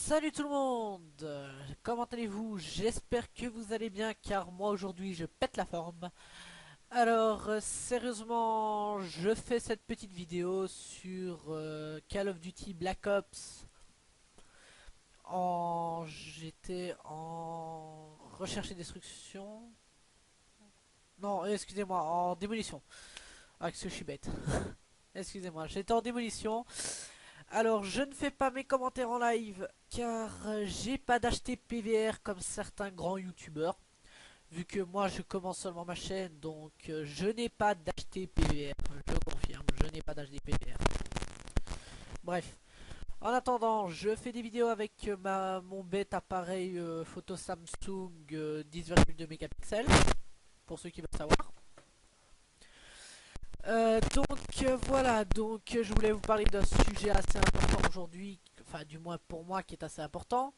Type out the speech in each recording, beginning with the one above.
Salut tout le monde, comment allez-vous? J'espère que vous allez bien car moi aujourd'hui je pète la forme. Alors sérieusement je fais cette petite vidéo sur Call of Duty Black Ops. J'étais en recherche et destruction. Non, excusez-moi, en démolition. Ah, que je suis bête. Excusez-moi, j'étais en démolition. Alors, je ne fais pas mes commentaires en live car j'ai pas d'acheter PVR comme certains grands youtubeurs. Vu que moi je commence seulement ma chaîne, donc je n'ai pas d'acheter PVR. Je confirme, je n'ai pas d'acheter PVR. Bref, en attendant, je fais des vidéos avec mon bête appareil photo Samsung 10,2 mégapixels, pour ceux qui veulent savoir. Voilà, je voulais vous parler d'un sujet assez important aujourd'hui, enfin du moins pour moi qui est assez important.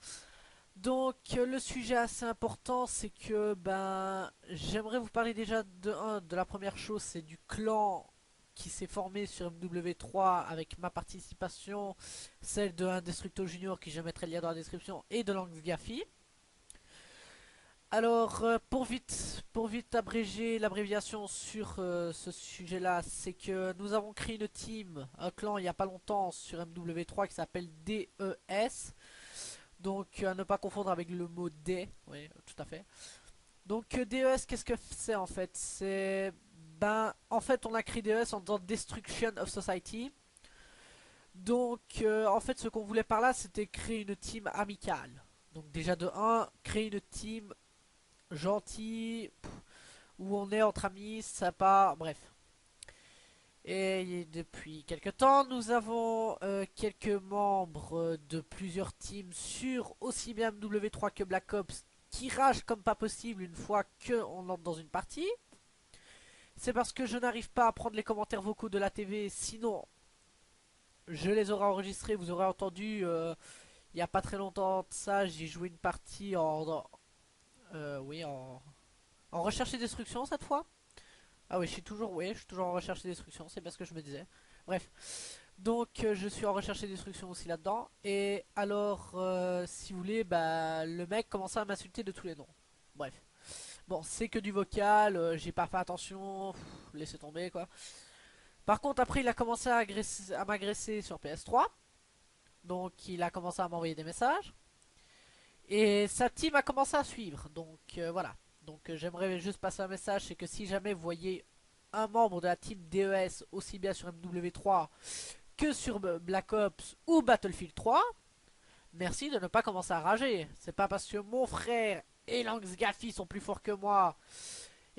Le sujet assez important, c'est que j'aimerais vous parler déjà de la première chose, c'est du clan qui s'est formé sur MW3 avec ma participation, celle de Indestructo Junior qui je mettrai le lien dans la description et de Lanx Gaffi. Alors, pour vite abréger l'abréviation sur ce sujet-là, c'est que nous avons créé une team, un clan il n'y a pas longtemps sur MW3 qui s'appelle DES. Donc, à ne pas confondre avec le mot D, oui, tout à fait. Donc, DES, qu'est-ce que c'est en fait? En fait, on a créé DES en disant Destruction of Society. En fait, ce qu'on voulait par là, c'était créer une team amicale. Donc, déjà de un, créer une team gentille, où on est entre amis, sympa, bref. Et depuis quelques temps, nous avons quelques membres de plusieurs teams sur aussi bien MW3 que Black Ops qui ragent comme pas possible une fois qu'on entre dans une partie. C'est parce que je n'arrive pas à prendre les commentaires vocaux de la TV, sinon je les aurais enregistrés, vous aurez entendu il n'y a pas très longtemps de ça, j'ai joué une partie en recherche et destruction cette fois. Ah oui, je suis toujours en recherche et destruction, c'est bien ce que je me disais. Bref, je suis en recherche et destruction aussi là-dedans. Et alors, si vous voulez, le mec commençait à m'insulter de tous les noms. Bref. Bon, c'est que du vocal, j'ai pas fait attention, laissez tomber quoi. Par contre, après, il a commencé à m'agresser sur PS3. Donc, il a commencé à m'envoyer des messages. Et sa team a commencé à suivre. Voilà. J'aimerais juste passer un message, c'est que si jamais vous voyez un membre de la team DES aussi bien sur MW3 que sur Black Ops ou Battlefield 3, merci de ne pas commencer à rager. C'est pas parce que mon frère et Lanx Gaffi sont plus forts que moi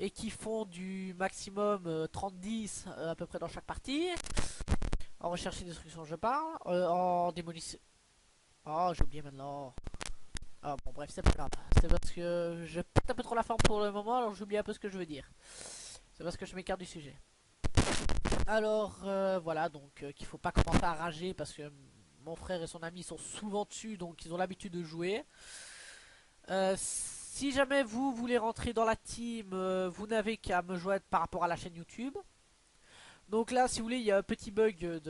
et qui font du maximum 30-10 à peu près dans chaque partie. En recherche et destruction, je parle. En démolition. Oh, j'ai oublié maintenant. Ah bon, bref, c'est pas grave. C'est parce que je pète un peu trop la forme pour le moment, alors j'oublie un peu ce que je veux dire. C'est parce que je m'écarte du sujet. Alors, voilà, qu'il faut pas commencer à rager parce que mon frère et son ami sont souvent dessus, donc ils ont l'habitude de jouer. Si jamais vous voulez rentrer dans la team, vous n'avez qu'à me joindre par rapport à la chaîne YouTube. Donc là, si vous voulez, il y a un petit bug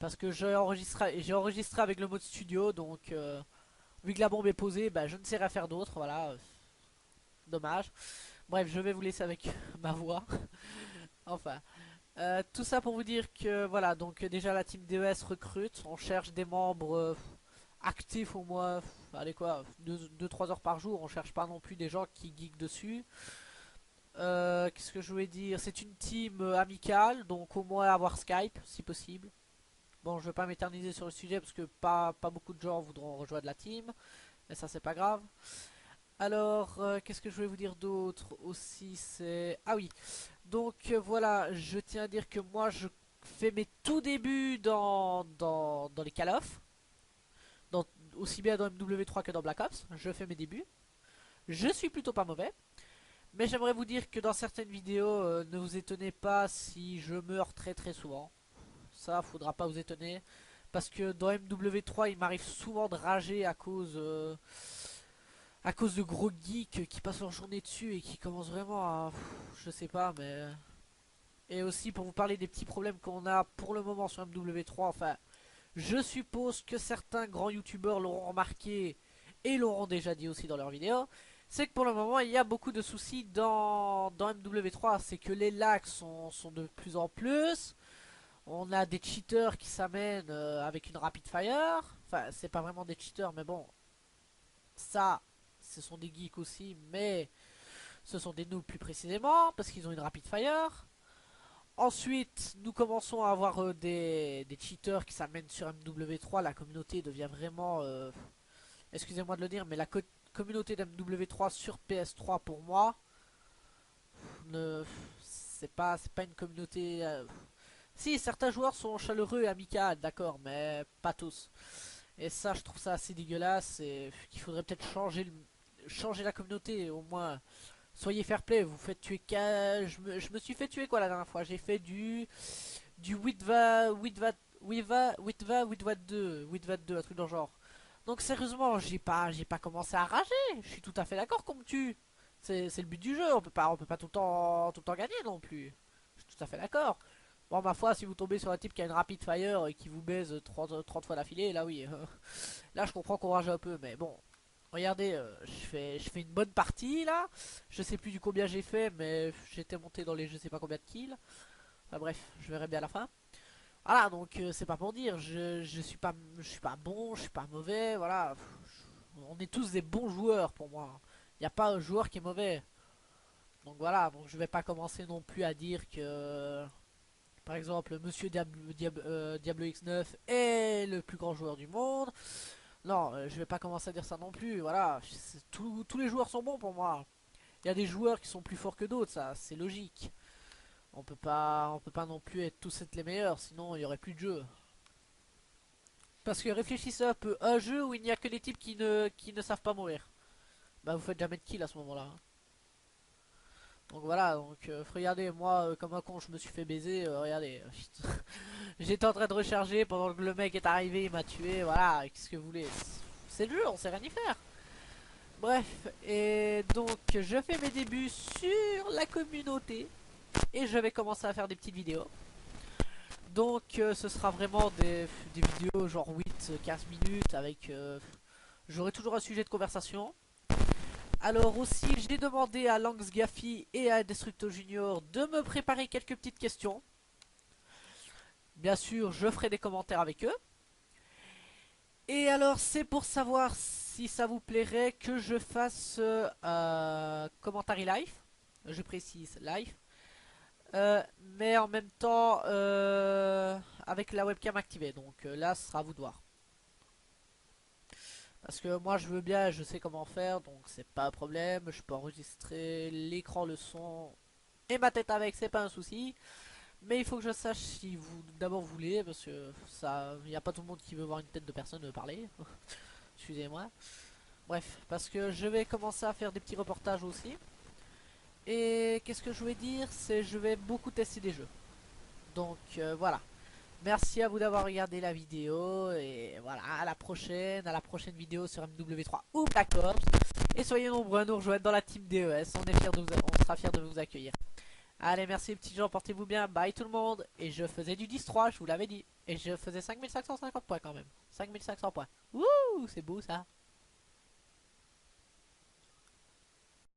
parce que j'ai enregistré avec le mode studio, vu que la bombe est posée, je ne sais rien faire d'autre, voilà, dommage. Bref, je vais vous laisser avec ma voix. Enfin, tout ça pour vous dire que voilà, déjà la team DES recrute, on cherche des membres actifs au moins, allez quoi, 2-3 heures par jour, on cherche pas non plus des gens qui geekent dessus. Qu'est-ce que je voulais dire? C'est une team amicale, donc au moins avoir Skype si possible. Bon, je vais pas m'éterniser sur le sujet parce que pas beaucoup de gens voudront rejoindre la team, mais ça c'est pas grave. Alors, qu'est-ce que je voulais vous dire d'autre aussi? C'est... Ah oui, voilà, je tiens à dire que moi je fais mes tout débuts dans les Call of, dans, aussi bien dans MW3 que dans Black Ops, je fais mes débuts. Je suis plutôt pas mauvais, mais j'aimerais vous dire que dans certaines vidéos, ne vous étonnez pas si je meurs très très souvent. Ça, faudra pas vous étonner. Parce que dans MW3, il m'arrive souvent de rager à cause de gros geeks qui passent leur journée dessus et qui commencent vraiment à... Je sais pas, et aussi pour vous parler des petits problèmes qu'on a pour le moment sur MW3, enfin, Je suppose que certains grands youtubeurs l'auront remarqué et l'auront déjà dit aussi dans leurs vidéos. C'est que pour le moment, il y a beaucoup de soucis dans MW3. C'est que les lags sont de plus en plus. On a des cheaters qui s'amènent avec une rapid fire. Enfin, c'est pas vraiment des cheaters, mais bon, ça, ce sont des geeks aussi, mais ce sont des noobs plus précisément, parce qu'ils ont une rapid fire. Ensuite, nous commençons à avoir des cheaters qui s'amènent sur MW3. La communauté devient vraiment... excusez-moi de le dire, mais la communauté d'MW3 sur PS3 pour moi, ne, c'est pas une communauté... si, certains joueurs sont chaleureux et amicaux, d'accord, mais pas tous. Et ça, je trouve ça assez dégueulasse et qu'il faudrait peut-être changer la communauté, au moins. Soyez fair play, vous faites tuer je me suis fait tuer quoi la dernière fois. J'ai fait du Witva 2, un truc dans le genre. Donc sérieusement, j'ai pas commencé à rager. Je suis tout à fait d'accord qu'on me tue. C'est le but du jeu, on peut pas tout le temps gagner non plus. Je suis tout à fait d'accord. Bon, ma foi, si vous tombez sur un type qui a une rapid fire et qui vous baise 30 fois d'affilée, là oui. Là, je comprends qu'on rage un peu, mais bon. Regardez, je fais une bonne partie là. Je sais plus du combien j'ai fait, mais j'étais monté dans les je sais pas combien de kills. Enfin bref, je verrai bien à la fin. Voilà, donc c'est pas pour dire, je suis pas bon, je suis pas mauvais, voilà. On est tous des bons joueurs pour moi. Il n'y a pas un joueur qui est mauvais. Donc voilà, donc je vais pas commencer non plus à dire que par exemple Monsieur Diablo X9 est le plus grand joueur du monde. Non, je vais pas commencer à dire ça non plus, voilà. Tous les joueurs sont bons pour moi. Il y a des joueurs qui sont plus forts que d'autres, ça c'est logique. On peut pas non plus être tous être les meilleurs, sinon il y aurait plus de jeu. Parce que réfléchissez un peu, un jeu où il n'y a que des types qui ne savent pas mourir. Bah vous faites jamais de kill à ce moment-là, hein. Donc voilà, donc regardez, moi comme un con je me suis fait baiser, regardez. J'étais en train de recharger pendant que le mec est arrivé, il m'a tué, voilà, qu'est-ce que vous voulez. C'est le jeu, on sait rien y faire. Bref, et donc je fais mes débuts sur la communauté. Et je vais commencer à faire des petites vidéos. Donc ce sera vraiment des vidéos genre 8-15 minutes avec... j'aurai toujours un sujet de conversation. Alors aussi, j'ai demandé à Langs Gaffy et à Destructo Junior de me préparer quelques petites questions. Bien sûr, je ferai des commentaires avec eux. Et alors, c'est pour savoir si ça vous plairait que je fasse commentary live. Je précise live. Mais en même temps avec la webcam activée. Donc là, ce sera à vous de voir. Parce que moi, je veux bien, je sais comment faire, donc c'est pas un problème. Je peux enregistrer l'écran, le son et ma tête avec, c'est pas un souci. Mais il faut que je sache si vous d'abord voulez, parce que ça, il n'y a pas tout le monde qui veut voir une tête de personne parler. Excusez-moi. Bref, parce que je vais commencer à faire des petits reportages aussi. Et qu'est-ce que je vais dire, c'est je vais beaucoup tester des jeux. Donc voilà. Merci à vous d'avoir regardé la vidéo. Et voilà, à la prochaine vidéo sur MW3 ou Black Ops. Et soyez nombreux à nous rejoindre dans la team DES. On sera fiers de vous accueillir. Allez, merci les petits gens, portez-vous bien. Bye tout le monde. Et je faisais du 10-3, je vous l'avais dit. Et je faisais 5550 points quand même. 5500 points. Wouh, c'est beau ça.